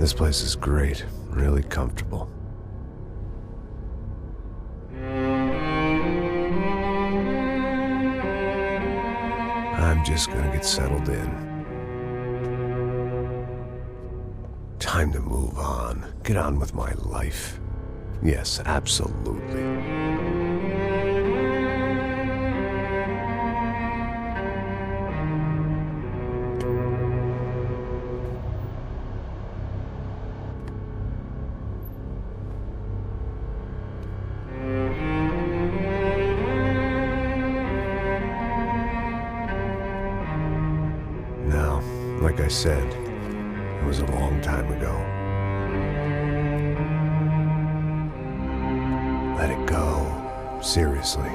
This place is great, really comfortable. I'm just gonna get settled in. Time to move on. Get on with my life. Yes, absolutely. Now, like I said, it was a long time ago. Let it go. Seriously.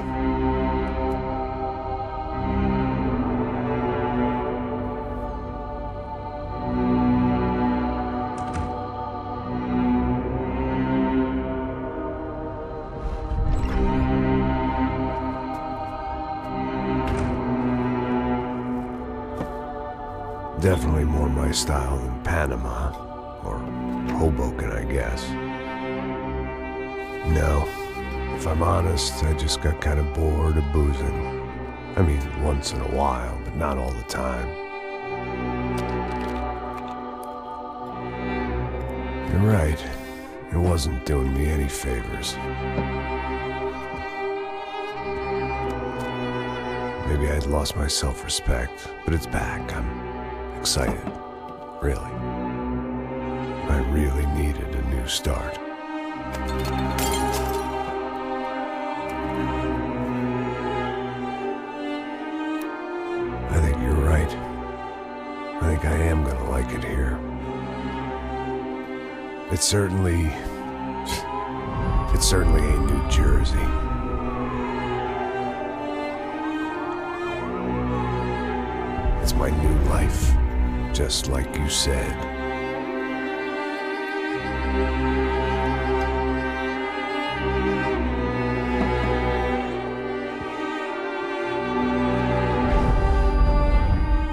Definitely more my style than Panama, or Hoboken, I guess. No, if I'm honest, I just got kind of bored of boozing. I mean, once in a while, but not all the time. You're right, it wasn't doing me any favors. Maybe I'd lost my self-respect, but it's back. I'm excited, really. I really needed a new start. I think you're right. I think I am gonna like it here. It certainly ain't New Jersey. It's my new life. Just like you said.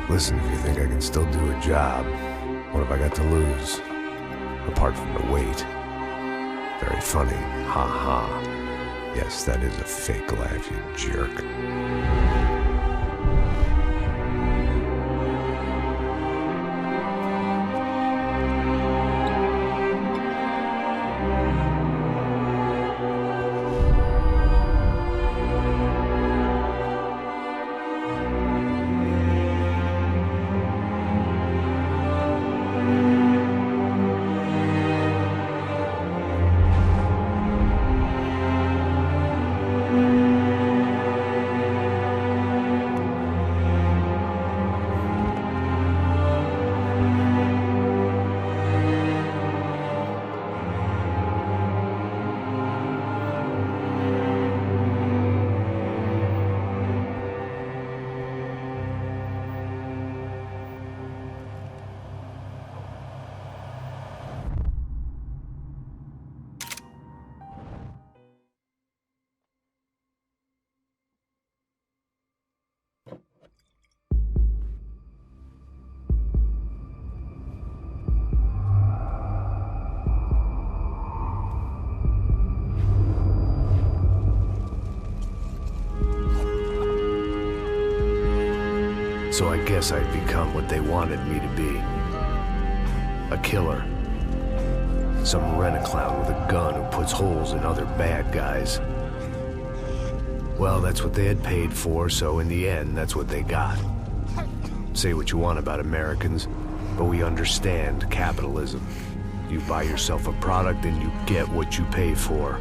Listen, if you think I can still do a job, what have I got to lose? Apart from the weight. Very funny. Ha ha. Yes, that is a fake laugh, you jerk. So I guess I'd become what they wanted me to be. A killer. Some rent-a-clown with a gun who puts holes in other bad guys. Well, that's what they had paid for, so in the end, that's what they got. Say what you want about Americans, but we understand capitalism. You buy yourself a product and you get what you pay for.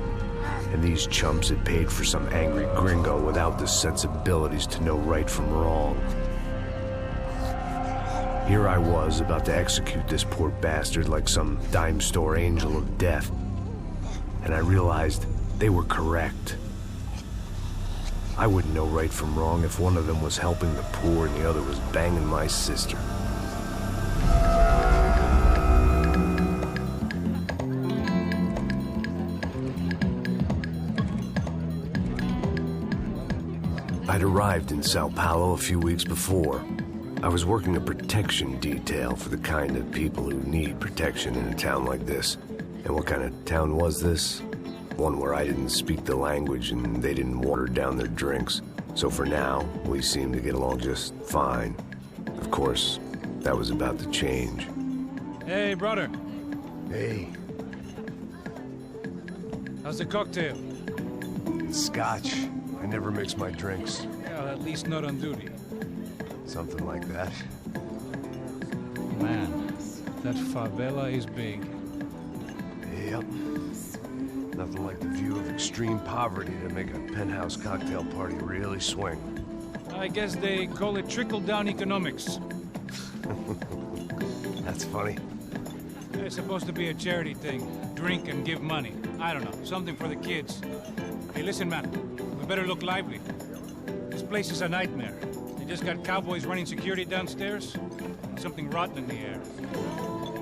And these chumps had paid for some angry gringo without the sensibilities to know right from wrong. Here I was, about to execute this poor bastard like some dime store angel of death. And I realized they were correct. I wouldn't know right from wrong if one of them was helping the poor and the other was banging my sister. I'd arrived in Sao Paulo a few weeks before. I was working a protection detail for the kind of people who need protection in a town like this. And what kind of town was this? One where I didn't speak the language and they didn't water down their drinks. So for now, we seemed to get along just fine. Of course, that was about to change. Hey, brother. Hey. How's the cocktail? Scotch. I never mix my drinks. Well, at least not on duty. Something like that. Man, that favela is big. Yep. Nothing like the view of extreme poverty to make a penthouse cocktail party really swing. I guess they call it trickle-down economics. That's funny. It's supposed to be a charity thing. Drink and give money. I don't know, something for the kids. Hey, listen, man. We better look lively. This place is a nightmare. They just got cowboys running security downstairs. And something rotten in the air.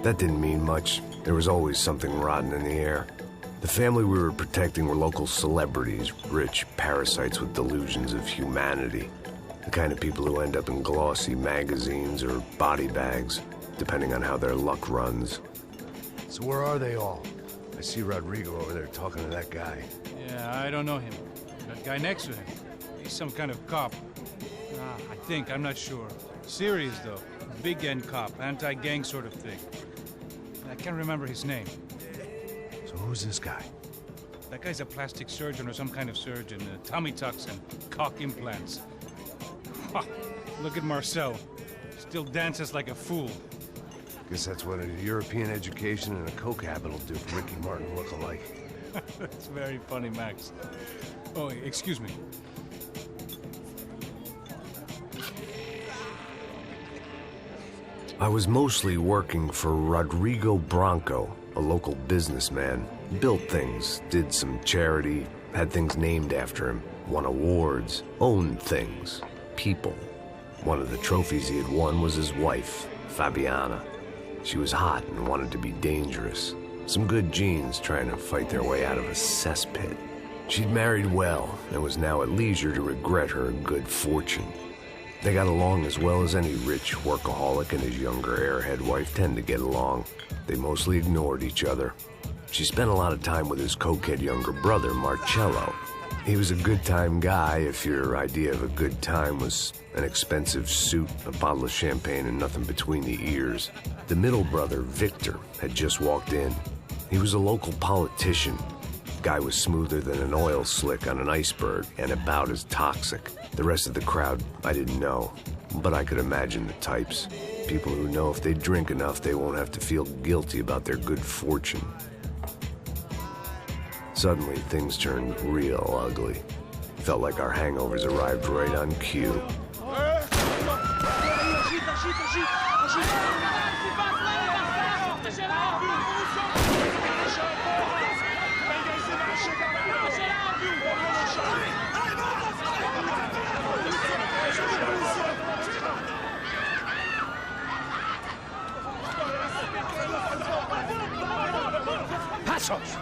That didn't mean much. There was always something rotten in the air. The family we were protecting were local celebrities, rich parasites with delusions of humanity. The kind of people who end up in glossy magazines or body bags, depending on how their luck runs. So where are they all? I see Rodrigo over there talking to that guy. Yeah, I don't know him. That guy next to him. He's some kind of cop. I think, I'm not sure. Serious, though. Big end cop, anti-gang sort of thing. I can't remember his name. So who's this guy? That guy's a plastic surgeon or some kind of surgeon. Tummy tucks and cock implants. Ha! Look at Marcel. Still dances like a fool. Guess that's what a European education and a coke habit will do for Ricky Martin look-alike. That's very funny, Max. Oh, excuse me. I was mostly working for Rodrigo Branco, a local businessman. Built things, did some charity, had things named after him, won awards, owned things, people. One of the trophies he had won was his wife, Fabiana. She was hot and wanted to be dangerous. Some good genes trying to fight their way out of a cesspit. She'd married well and was now at leisure to regret her good fortune. They got along as well as any rich workaholic and his younger airhead wife tend to get along. They mostly ignored each other. She spent a lot of time with his cokehead younger brother, Marcello. He was a good-time guy if your idea of a good time was an expensive suit, a bottle of champagne, and nothing between the ears. The middle brother, Victor, had just walked in. He was a local politician. Guy was smoother than an oil slick on an iceberg and about as toxic. The rest of the crowd, I didn't know, but I could imagine the types. People who know if they drink enough, they won't have to feel guilty about their good fortune. Suddenly, things turned real ugly. Felt like our hangovers arrived right on cue. Passos!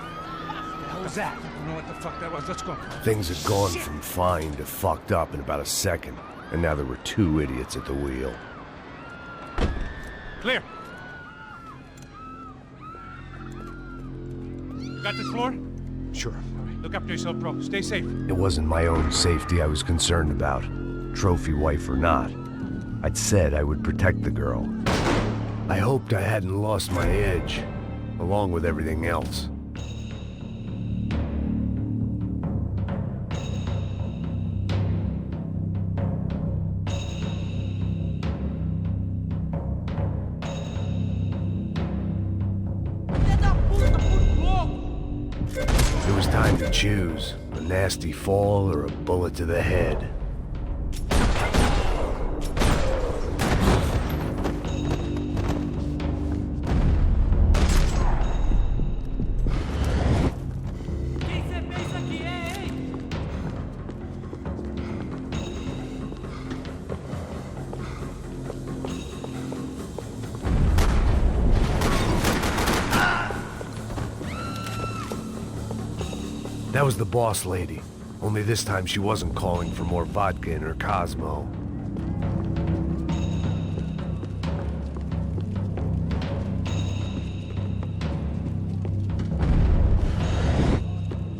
What was that? I don't know what the fuck that was. Let's go. Things had gone from fine to fucked up in about a second, and now there were two idiots at the wheel. Clear. You got this floor? Sure. All right, look after yourself, bro. Stay safe. It wasn't my own safety I was concerned about, trophy wife or not. I'd said I would protect the girl. I hoped I hadn't lost my edge, along with everything else. It was time to choose, a nasty fall or a bullet to the head. That was the boss lady, only this time she wasn't calling for more vodka in her Cosmo.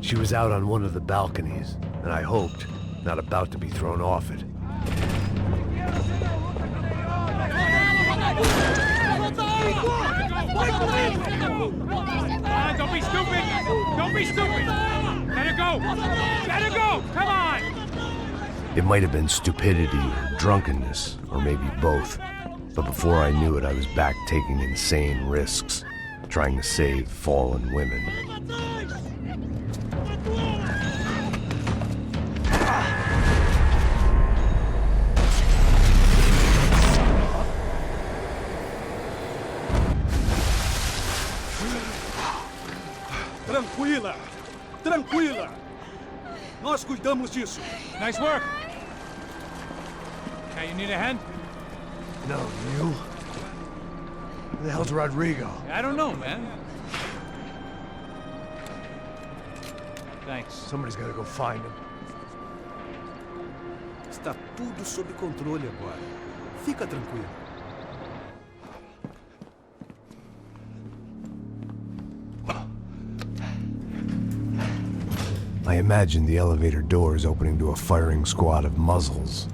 She was out on one of the balconies, and I hoped, not about to be thrown off it. Don't be stupid! Don't be stupid! Let her go! Let her go! Come on! It might have been stupidity or drunkenness, or maybe both. But before I knew it, I was back taking insane risks, trying to save fallen women. Tranquila! Tranquila! Nós cuidamos disso. Nice work! Hey, you need a hand? No, you? Who the hell's Rodrigo? I don't know, man. Thanks. Somebody's gotta go find him. Está tudo sob controle agora. Fica tranquilo. I imagined the elevator doors opening to a firing squad of muzzles.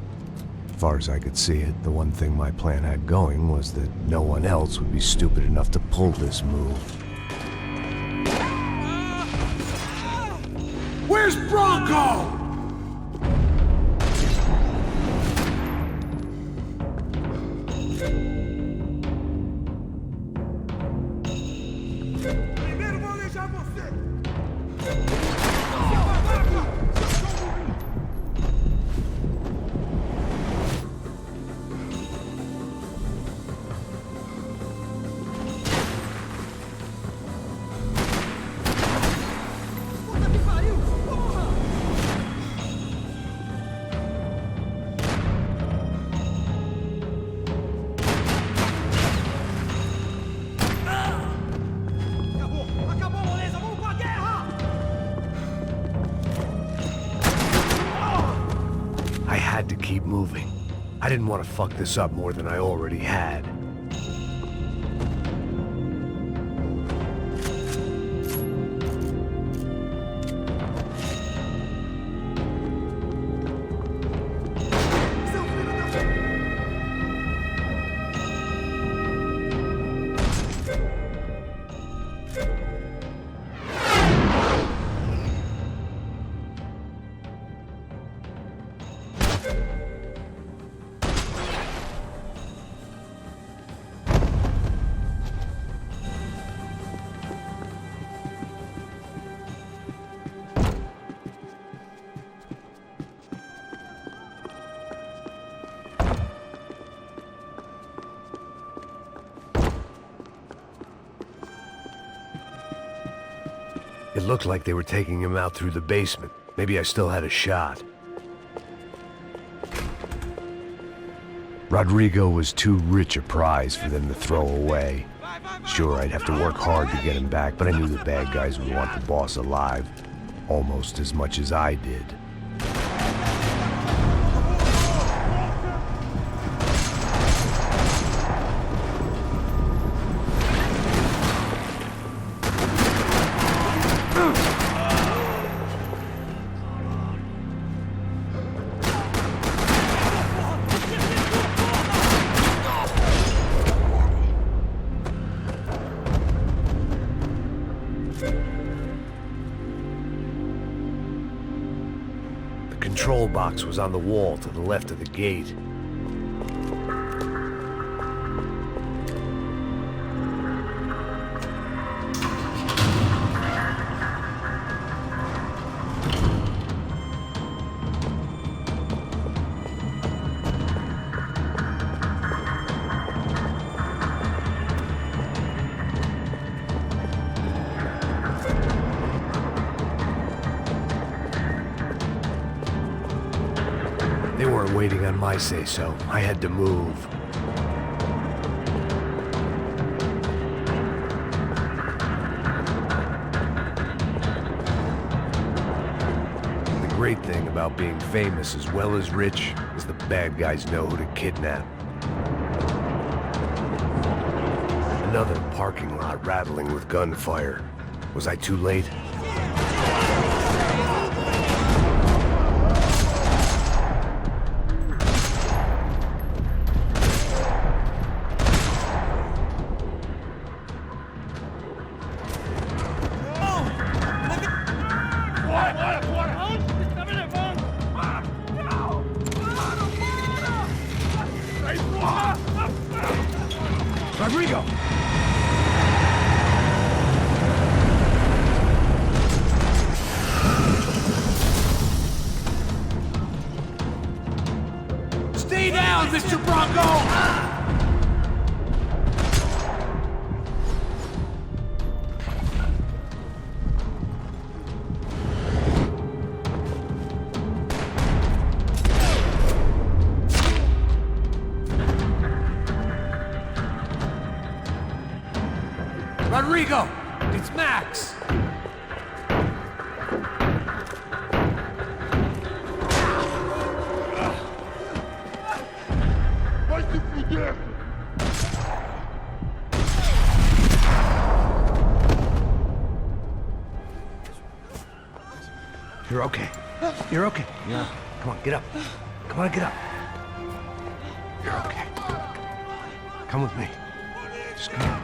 As far as I could see it, the one thing my plan had going was that no one else would be stupid enough to pull this move. Where's Bronco? Primeiro vou alejar você. I had to keep moving. I didn't want to fuck this up more than I already had. It looked like they were taking him out through the basement. Maybe I still had a shot. Rodrigo was too rich a prize for them to throw away. Sure, I'd have to work hard to get him back, but I knew the bad guys would want the boss alive almost as much as I did. The control box was on the wall to the left of the gate. They weren't waiting on my say-so. I had to move. The great thing about being famous as well as rich is the bad guys know who to kidnap. Another parking lot rattling with gunfire. Was I too late? Rodrigo! Stay down, Mr. Bronco! Rodrigo! It's Max! Vai se fuder! You're okay. You're okay. Yeah. Come on, get up. Come on, get up. You're okay. Come with me. Just come on.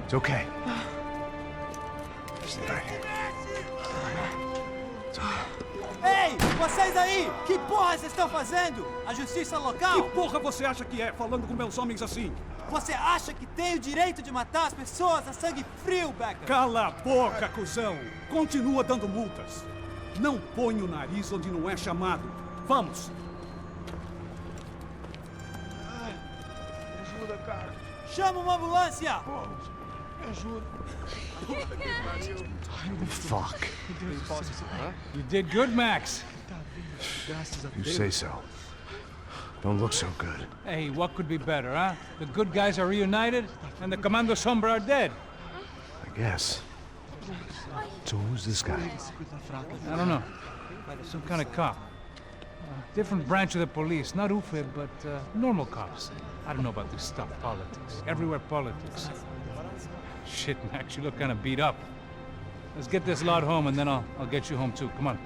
It's okay. Just lay right here. It's okay. Ei, vocês aí! Que porra vocês estão fazendo? A justiça local? Que porra você acha que é, falando com meus homens assim? Você acha que tem o direito de matar as pessoas a sangue frio, Becker? Cala a boca, cuzão! Continua dando multas. Não põe o nariz onde não é chamado. Vamos! Ajuda, cara. Chama uma ambulância! Me ajuda. Fuck. You did good, Max. You say so. Don't look so good. Hey, what could be better, huh? The good guys are reunited, and the Commando Sombra are dead. I guess. So who's this guy? I don't know. Some kind of cop. Different branch of the police. Not UFE, but normal cops. I don't know about this stuff, politics. Everywhere politics. Shit, Max, you look kind of beat up. Let's get this lot home, and then I'll get you home too. Come on.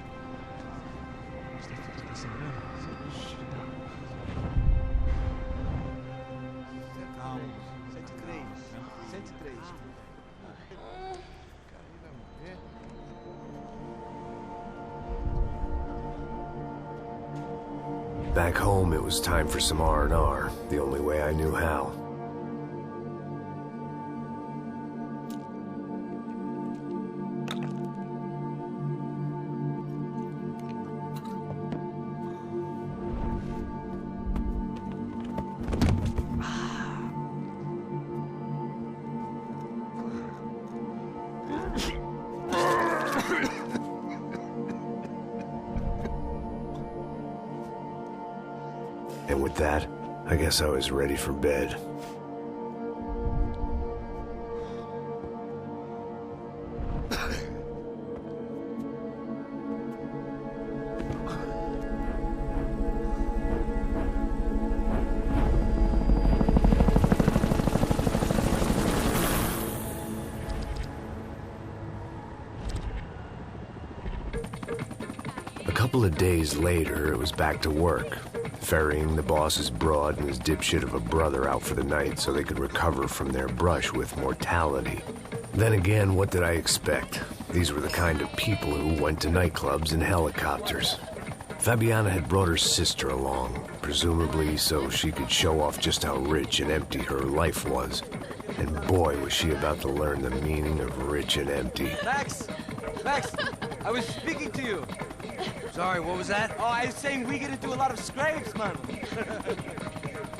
Back home, it was time for some R&R, the only way I knew how. And with that, I guess I was ready for bed. A couple of days later, it was back to work. Ferrying the boss's broad and his dipshit of a brother out for the night so they could recover from their brush with mortality. Then again, what did I expect? These were the kind of people who went to nightclubs in helicopters. Fabiana had brought her sister along, presumably so she could show off just how rich and empty her life was. And boy, was she about to learn the meaning of rich and empty. Max! Max! I was speaking to you. Sorry, what was that? Oh, I was saying we get into a lot of scrapes, man.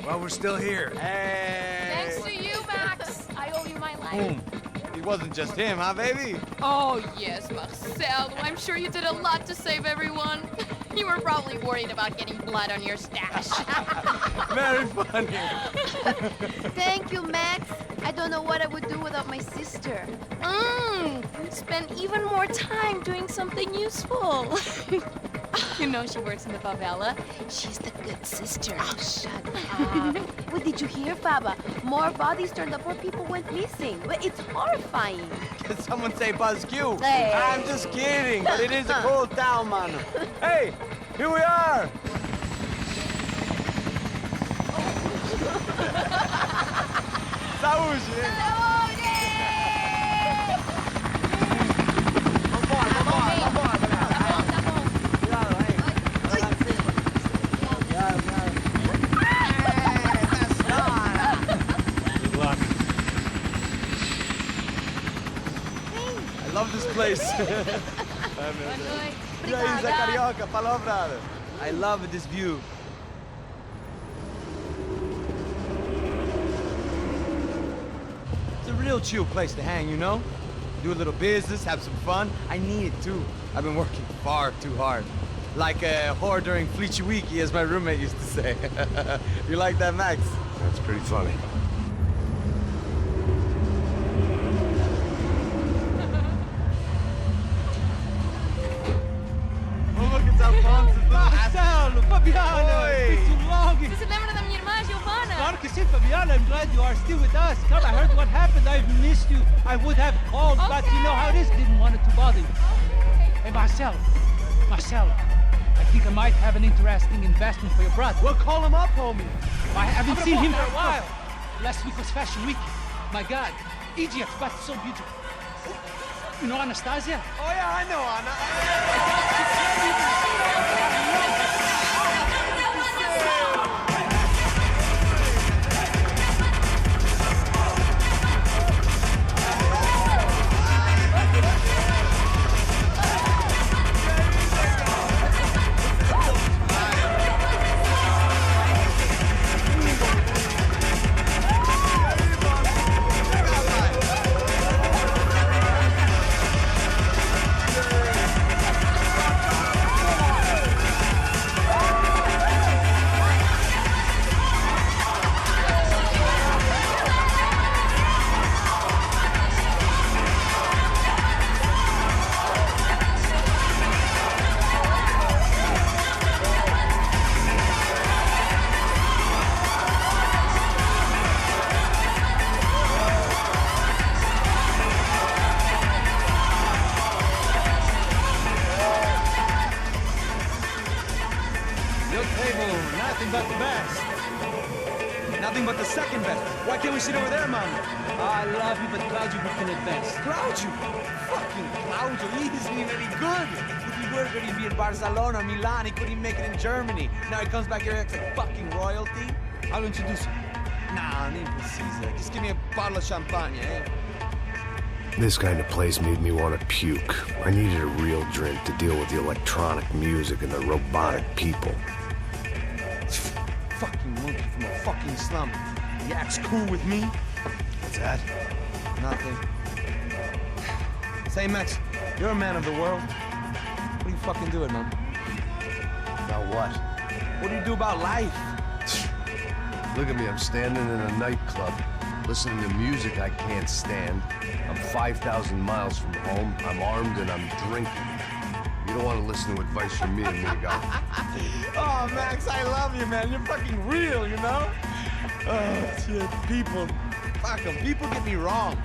Well, we're still here. Hey! Thanks to you, Max. I owe you my life. It wasn't just him, huh, baby? Oh, yes, Marcel. I'm sure you did a lot to save everyone. You were probably worried about getting blood on your stash. Very funny. Thank you, Max. I don't know what I would do without my sister. Spend even more time doing something useful. You know she works in the favela. She's the good sister. Oh, shut up. What did you hear, Baba? More bodies turned up where people went missing. But it's horrifying. Did someone say Buzz Q? Hey. I'm just kidding, but it is a cold town, man. Hey, here we are. Saúde! Vambora, galera. boys. Isa carioca, falou, brother. I love this view. It's a real chill place to hang, you know? Do a little business, have some fun. I need it too. I've been working far too hard. Like a whore during Fleechy Weeky, as my roommate used to say. You like that, Max? That's pretty funny. Oh, look, it's Alfonso. Marcelo, Fabiana, Oi. it's too long. Você se lembra da minha irmã, Giovanna? Claro que sim, Fabiana. I'm glad you are still with us. Come, I heard what happened. I've missed you. I would have called, but you know how it is. Didn't want it to bother you. Hey, Marcelo, I think I might have an interesting investment for your brother. Well, call him up, homie. I haven't seen him for a while. Last week was Fashion Week. My God, Egypt, but so beautiful. You know Anastasia? Oh, yeah, I know, Anna. Nothing but the best. Nothing but the second best. Why can't we sit over there, Mama? I love you, but Claudio can advance. Claudio! Fucking Claudio, he isn't even any good. If he were good, he'd be in Barcelona, Milan, he couldn't make it in Germany. Now he comes back here acts like fucking royalty. I'll introduce you. Nah, nem precisa. Just give me a bottle of champagne, eh? This kind of place made me want to puke. I needed a real drink to deal with the electronic music and the robotic people. Fucking monkey from a fucking slum. He acts cool with me. What's that? Nothing. Say, Max, you're a man of the world. What are you fucking doing, man? About what? What do you do about life? Look at me, I'm standing in a nightclub, listening to music I can't stand. I'm 5,000 miles from home, I'm armed, and I'm drinking. You don't want to listen to advice from me, amigo. Oh, Max, I love you, man. You're fucking real, you know? Oh, shit. People. Fuck 'em. People get me wrong.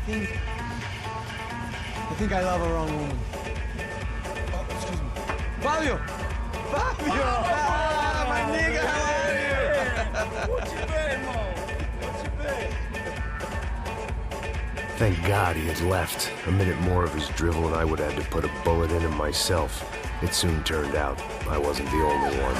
I think I love a wrong woman. Oh, excuse me. Fabio! Fabio! Ah, my nigga, how are you? What you been, Mo? What you been? Thank God he had left. A minute more of his drivel and I would have had to put a bullet in him myself. It soon turned out I wasn't the only one.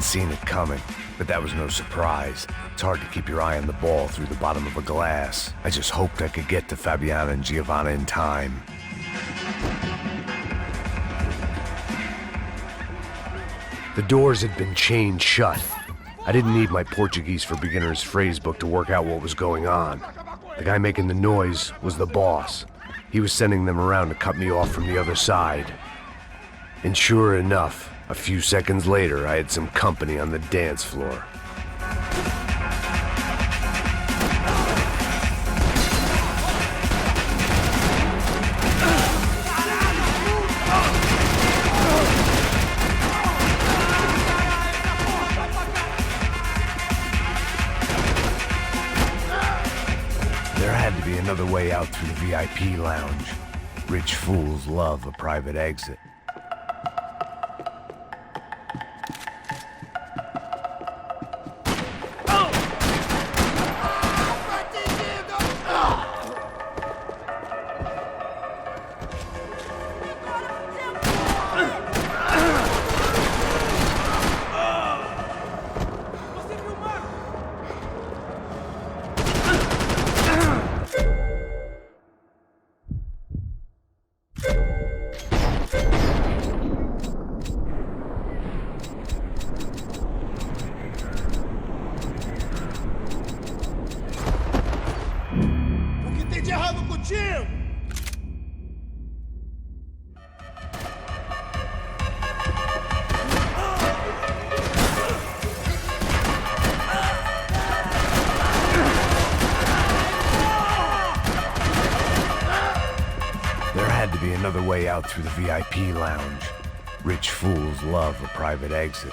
Seen it coming, but that was no surprise. It's hard to keep your eye on the ball through the bottom of a glass. I just hoped I could get to Fabiana and Giovanna in time. The doors had been chained shut. I didn't need my Portuguese for Beginners phrase book to work out what was going on. The guy making the noise was the boss. He was sending them around to cut me off from the other side. And sure enough, a few seconds later, I had some company on the dance floor. had to be another way out through the VIP lounge. Rich fools love a private exit. Another way out through the VIP lounge. Rich fools love a private exit.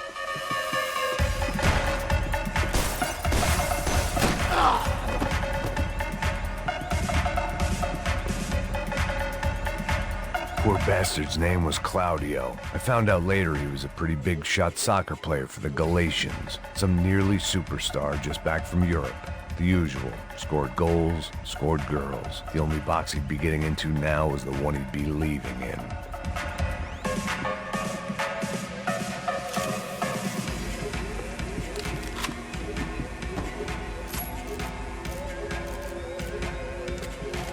Poor bastard's name was Claudio. I found out later he was a pretty big shot soccer player for the Galatians. Some nearly superstar just back from Europe. The usual. Scored goals, scored girls. The only box he'd be getting into now was the one he'd be leaving in.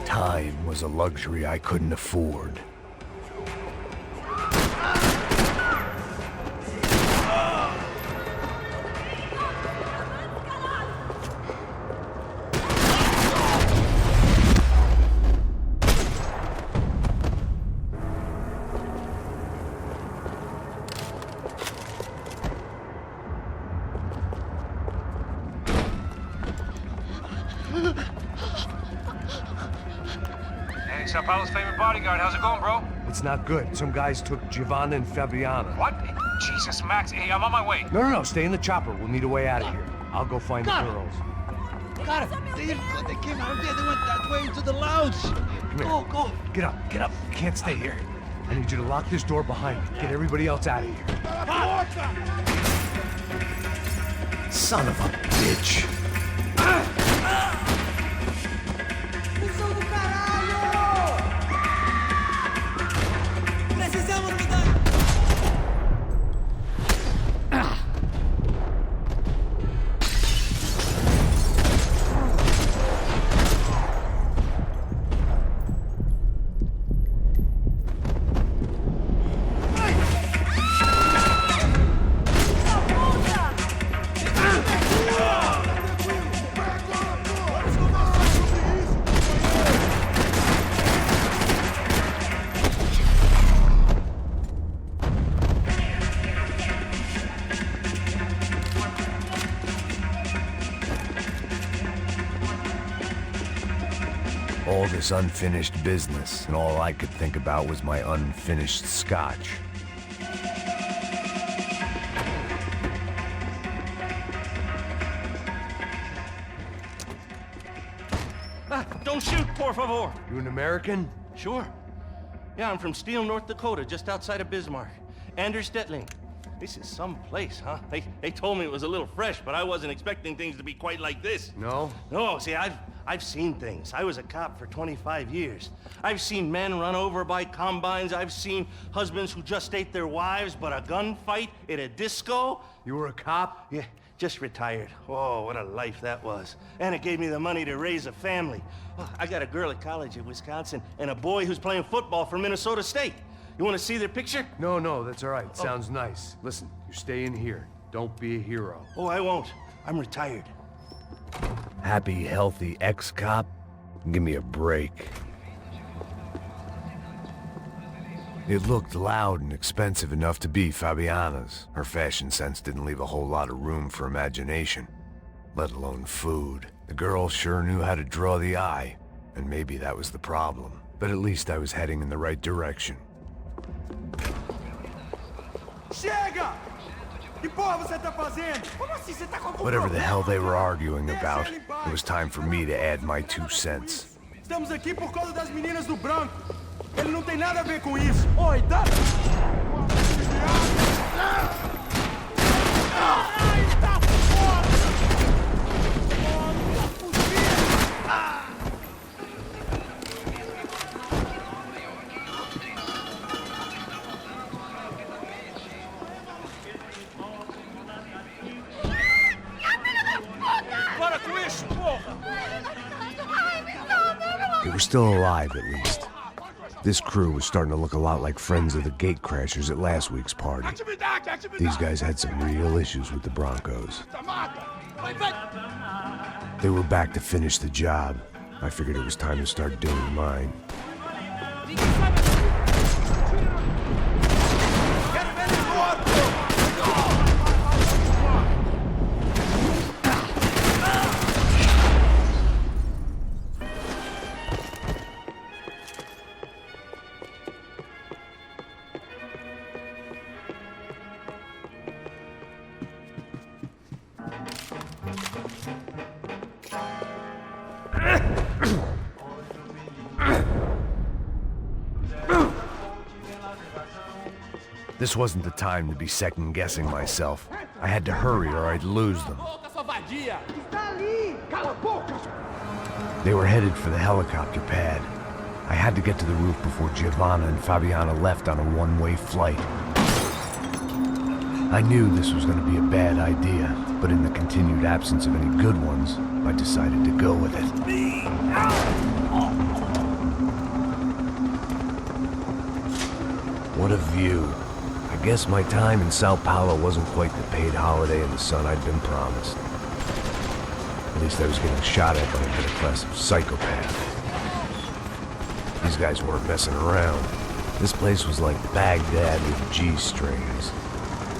Time was a luxury I couldn't afford. Sao Paulo's favorite bodyguard. How's it going, bro? It's not good. Some guys took Giovanna and Fabiana. What? Jesus, Max. Hey, I'm on my way. No. Stay in the chopper. We'll need a way out of here. I'll go find the girls. Got it. They came out of there. They went that way into the lounge. Come here. Go. Get up. You can't stay here. I need you to lock this door behind me. Get everybody else out of here. Son of a bitch. All this unfinished business, and all I could think about was my unfinished scotch. Don't shoot, por favor. You an American? Sure. Yeah, I'm from Steele, North Dakota, just outside of Bismarck. Anders Stetling. This is some place, huh? They told me it was a little fresh, but I wasn't expecting things to be quite like this. No? No, see, I've seen things. I was a cop for 25 years. I've seen men run over by combines. I've seen husbands who just ate their wives, but a gunfight at a disco. You were a cop? Yeah, just retired. Oh, what a life that was. And it gave me the money to raise a family. Oh, I got a girl at college at Wisconsin and a boy who's playing football for Minnesota State. You want to see their picture? No, that's all right. Sounds nice. Listen, you stay in here. Don't be a hero. Oh, I won't. I'm retired. Happy, healthy ex-cop? Give me a break. It looked loud and expensive enough to be Fabiana's. Her fashion sense didn't leave a whole lot of room for imagination, let alone food. The girl sure knew how to draw the eye, and maybe that was the problem. But at least I was heading in the right direction. Chega! Whatever the hell they were arguing about, it was time for me to add my 2 cents. Estamos aqui por causa das meninas do branco. Ele não tem nada a ver com isso. Oi, dá... They were still alive, at least. This crew was starting to look a lot like friends of the gatecrashers at last week's party. These guys had some real issues with the Broncos. They were back to finish the job. I figured it was time to start doing mine. This wasn't the time to be second-guessing myself. I had to hurry or I'd lose them. They were headed for the helicopter pad. I had to get to the roof before Giovanna and Fabiana left on a one-way flight. I knew this was going to be a bad idea, but in the continued absence of any good ones, I decided to go with it. What a view. I guess my time in Sao Paulo wasn't quite the paid holiday in the sun I'd been promised. At least I was getting shot at by a middle class of psychopaths. These guys weren't messing around. This place was like Baghdad with G-strings.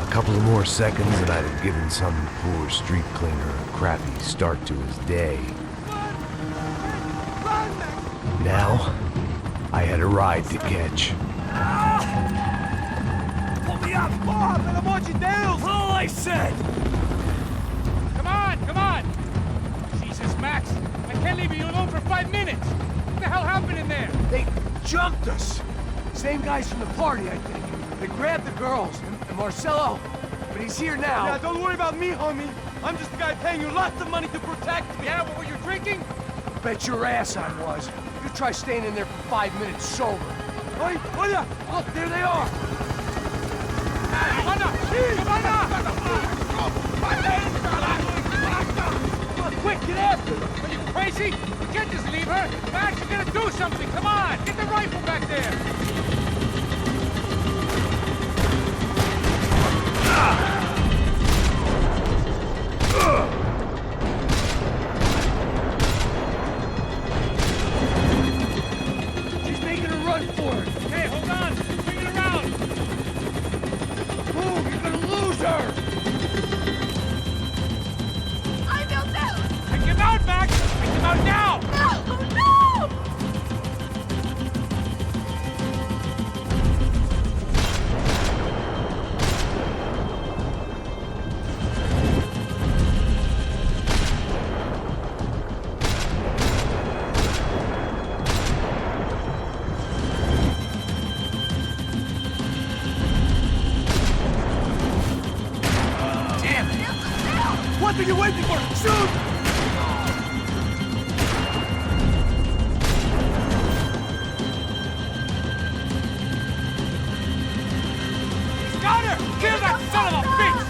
A couple of more seconds and I'd have given some poor street cleaner a crappy start to his day. Now, I had a ride to catch. All I said! Come on! Jesus, Max, I can't leave you alone for 5 minutes! What the hell happened in there? They jumped us! Same guys from the party, I think. They grabbed the girls, and Marcelo, but he's here now. Yeah, don't worry about me, homie. I'm just the guy paying you lots of money to protect me. Yeah, what were you drinking? Bet your ass I was. You try staying in there for 5 minutes sober. Hey, Olha! Look, there they are! Quick, get after her! Are you crazy? You can't just leave her! Max, you gotta do something! Come on! Get the rifle back there! She's making a run for it! Hey, hold on! Bring it around! Move! You're gonna lose her! I don't know! Take him out, Max! Take him out now! No! No! What are you waiting for? Shoot! He's got her! Kill that son of a bitch!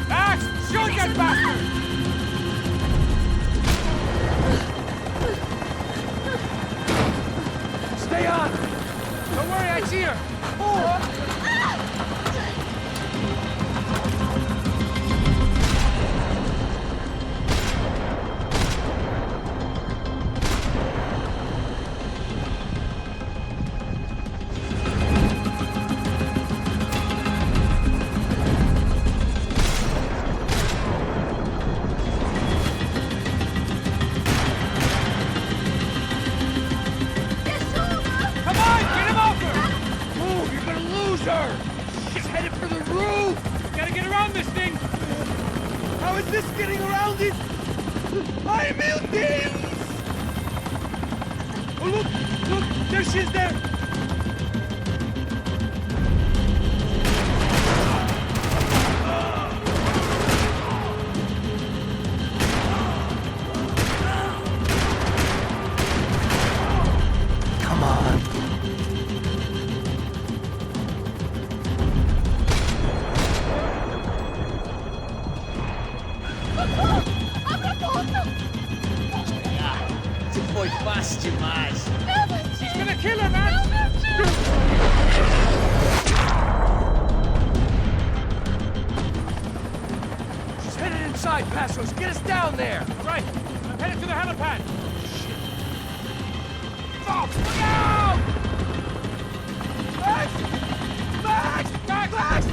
Max! Shoot that bastard! Stay on! Don't worry, I see her! sir! It's headed for the roof! Gotta get around this thing! How is this getting around it? I melting! Oh, look! Look! There she is there! Come on. Você foi fácil demais. She's gonna kill her, man! She's headed inside, Passos! Get us down there! Right, I'm headed to the helipad. Oh, look out! Max! Max! Max! Max!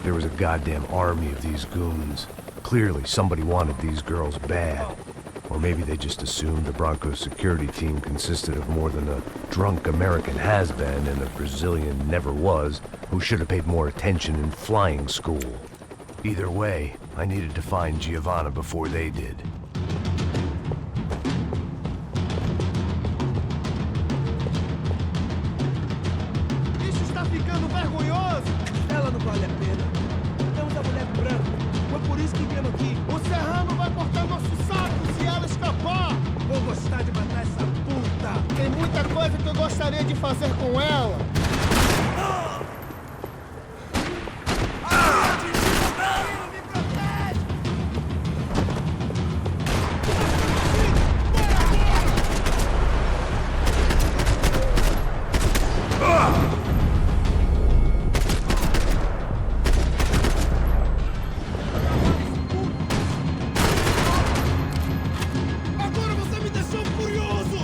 There was a goddamn army of these goons. Clearly, somebody wanted these girls bad. Or maybe they just assumed the Broncos security team consisted of more than a drunk American has-been and a Brazilian never was who should have paid more attention in flying school. Either way, I needed to find Giovanna before they did. Isso está ficando vergonhoso! Ela não vale a pena. Temos a mulher branca. Foi por isso que viemos aqui. O Serrano vai cortar nosso saco se ela escapar! Vou gostar de matar essa puta! Tem muita coisa que eu gostaria de fazer com ela! Agora você me deixou furioso!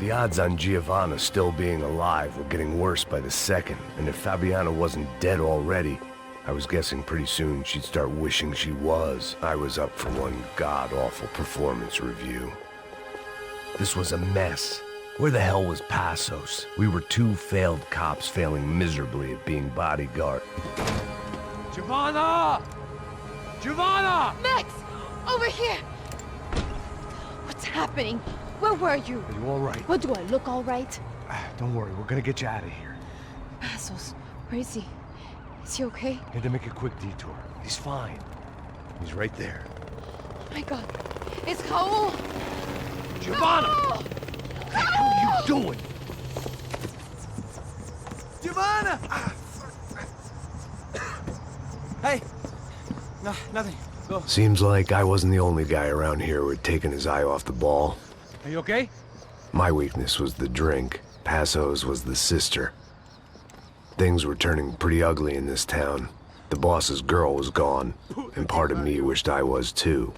The odds on Giovanna still being alive were getting worse by the second, and if Fabiana wasn't dead already, I was guessing pretty soon she'd start wishing she was. I was up for one god-awful performance review. This was a mess. Where the hell was Passos? We were two failed cops failing miserably at being bodyguard. Giovanna! Giovanna! Max! Over here! What's happening? Where were you? Are you all right? What, do I look all right? Don't worry, we're gonna get you out of here. Passos, where is he? Is he okay? Had to make a quick detour. He's fine. He's right there. Oh my God. It's Raul! Giovanna! Raul! What the hell are you doing? Giovanna! Hey! No, nothing. Go. Seems like I wasn't the only guy around here who had taken his eye off the ball. Are you okay? My weakness was the drink. Passo's was the sister. Things were turning pretty ugly in this town. The boss's girl was gone, and part of me wished I was too.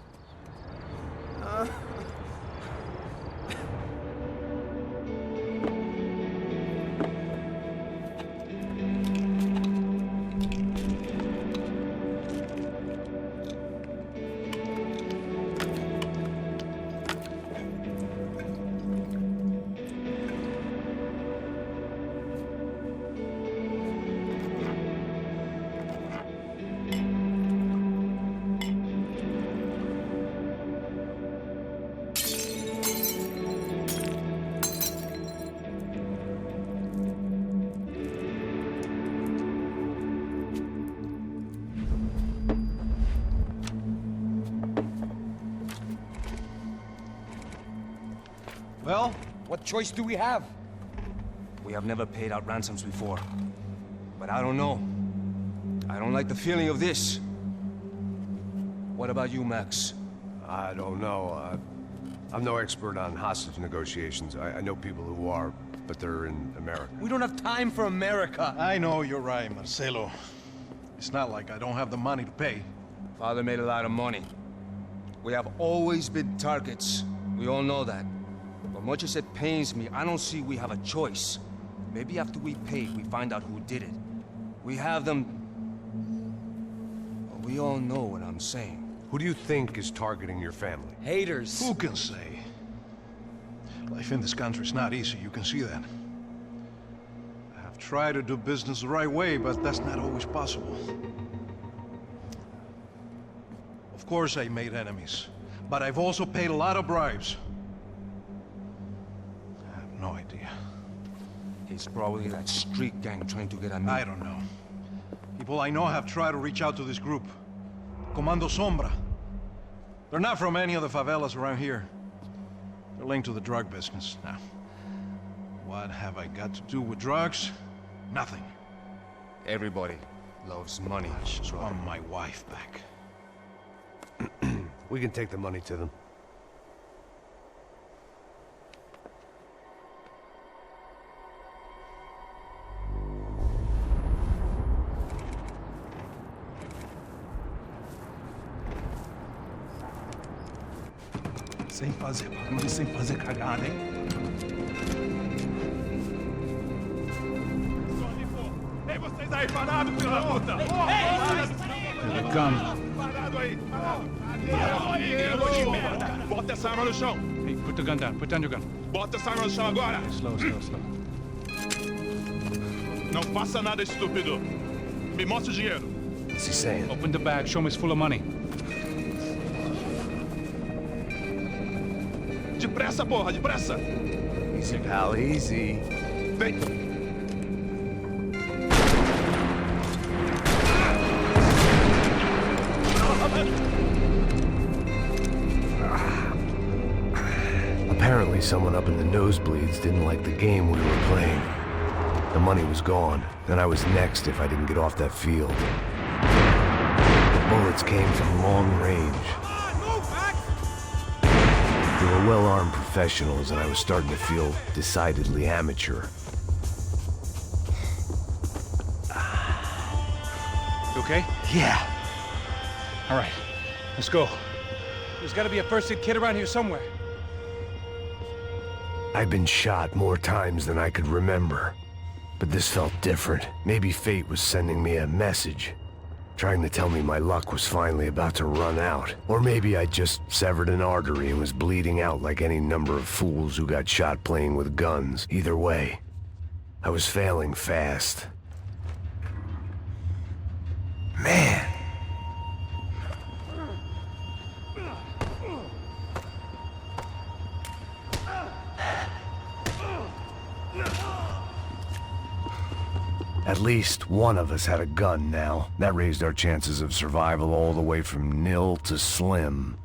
Well, what choice do we have? We have never paid out ransoms before. But I don't know. I don't like the feeling of this. What about you, Max? I don't know. I'm no expert on hostage negotiations. I know people who are, but they're in America. We don't have time for America. I know you're right, Marcelo. It's not like I don't have the money to pay. Father made a lot of money. We have always been targets. We all know that. But much as it pains me, I don't see we have a choice. Maybe after we pay, we find out who did it. We have them... Well, we all know what I'm saying. Who do you think is targeting your family? Haters. Who can say? Life in this country is not easy, you can see that. I have tried to do business the right way, but that's not always possible. Of course I made enemies, but I've also paid a lot of bribes. I have no idea. It's probably that street gang trying to get at me. I don't know. People I know have tried to reach out to this group. Comando Sombra. They're not from any of the favelas around here. They're linked to the drug business. Now, what have I got to do with drugs? Nothing. Everybody loves money. I just want my wife back. We can take the money to them. Sem fazer cagada, hein? Ei, vocês aí parados, filha da puta! The gun. Parado aí! Bota essa arma no chão! Hey, put the gun down. Put down your gun. Bota essa arma no chão agora! Slow, slow, slow. Não faça nada estúpido! Me mostre o dinheiro! What's he saying? Open the bag. Show me it's full of money. Depressa, porra, depressa! Easy, pal, easy. Vem! Apparently someone up in the nosebleeds didn't like the game we were playing. The money was gone, and I was next if I didn't get off that field. The bullets came from long range. They were well-armed professionals, and I was starting to feel decidedly amateur. You okay? Yeah. All right. Let's go. There's got to be a first-aid kit around here somewhere. I'd been shot more times than I could remember. But this felt different. Maybe fate was sending me a message. Trying to tell me my luck was finally about to run out. Or maybe I just severed an artery and was bleeding out like any number of fools who got shot playing with guns. Either way, I was failing fast. Man! At least one of us had a gun now. That raised our chances of survival all the way from nil to slim.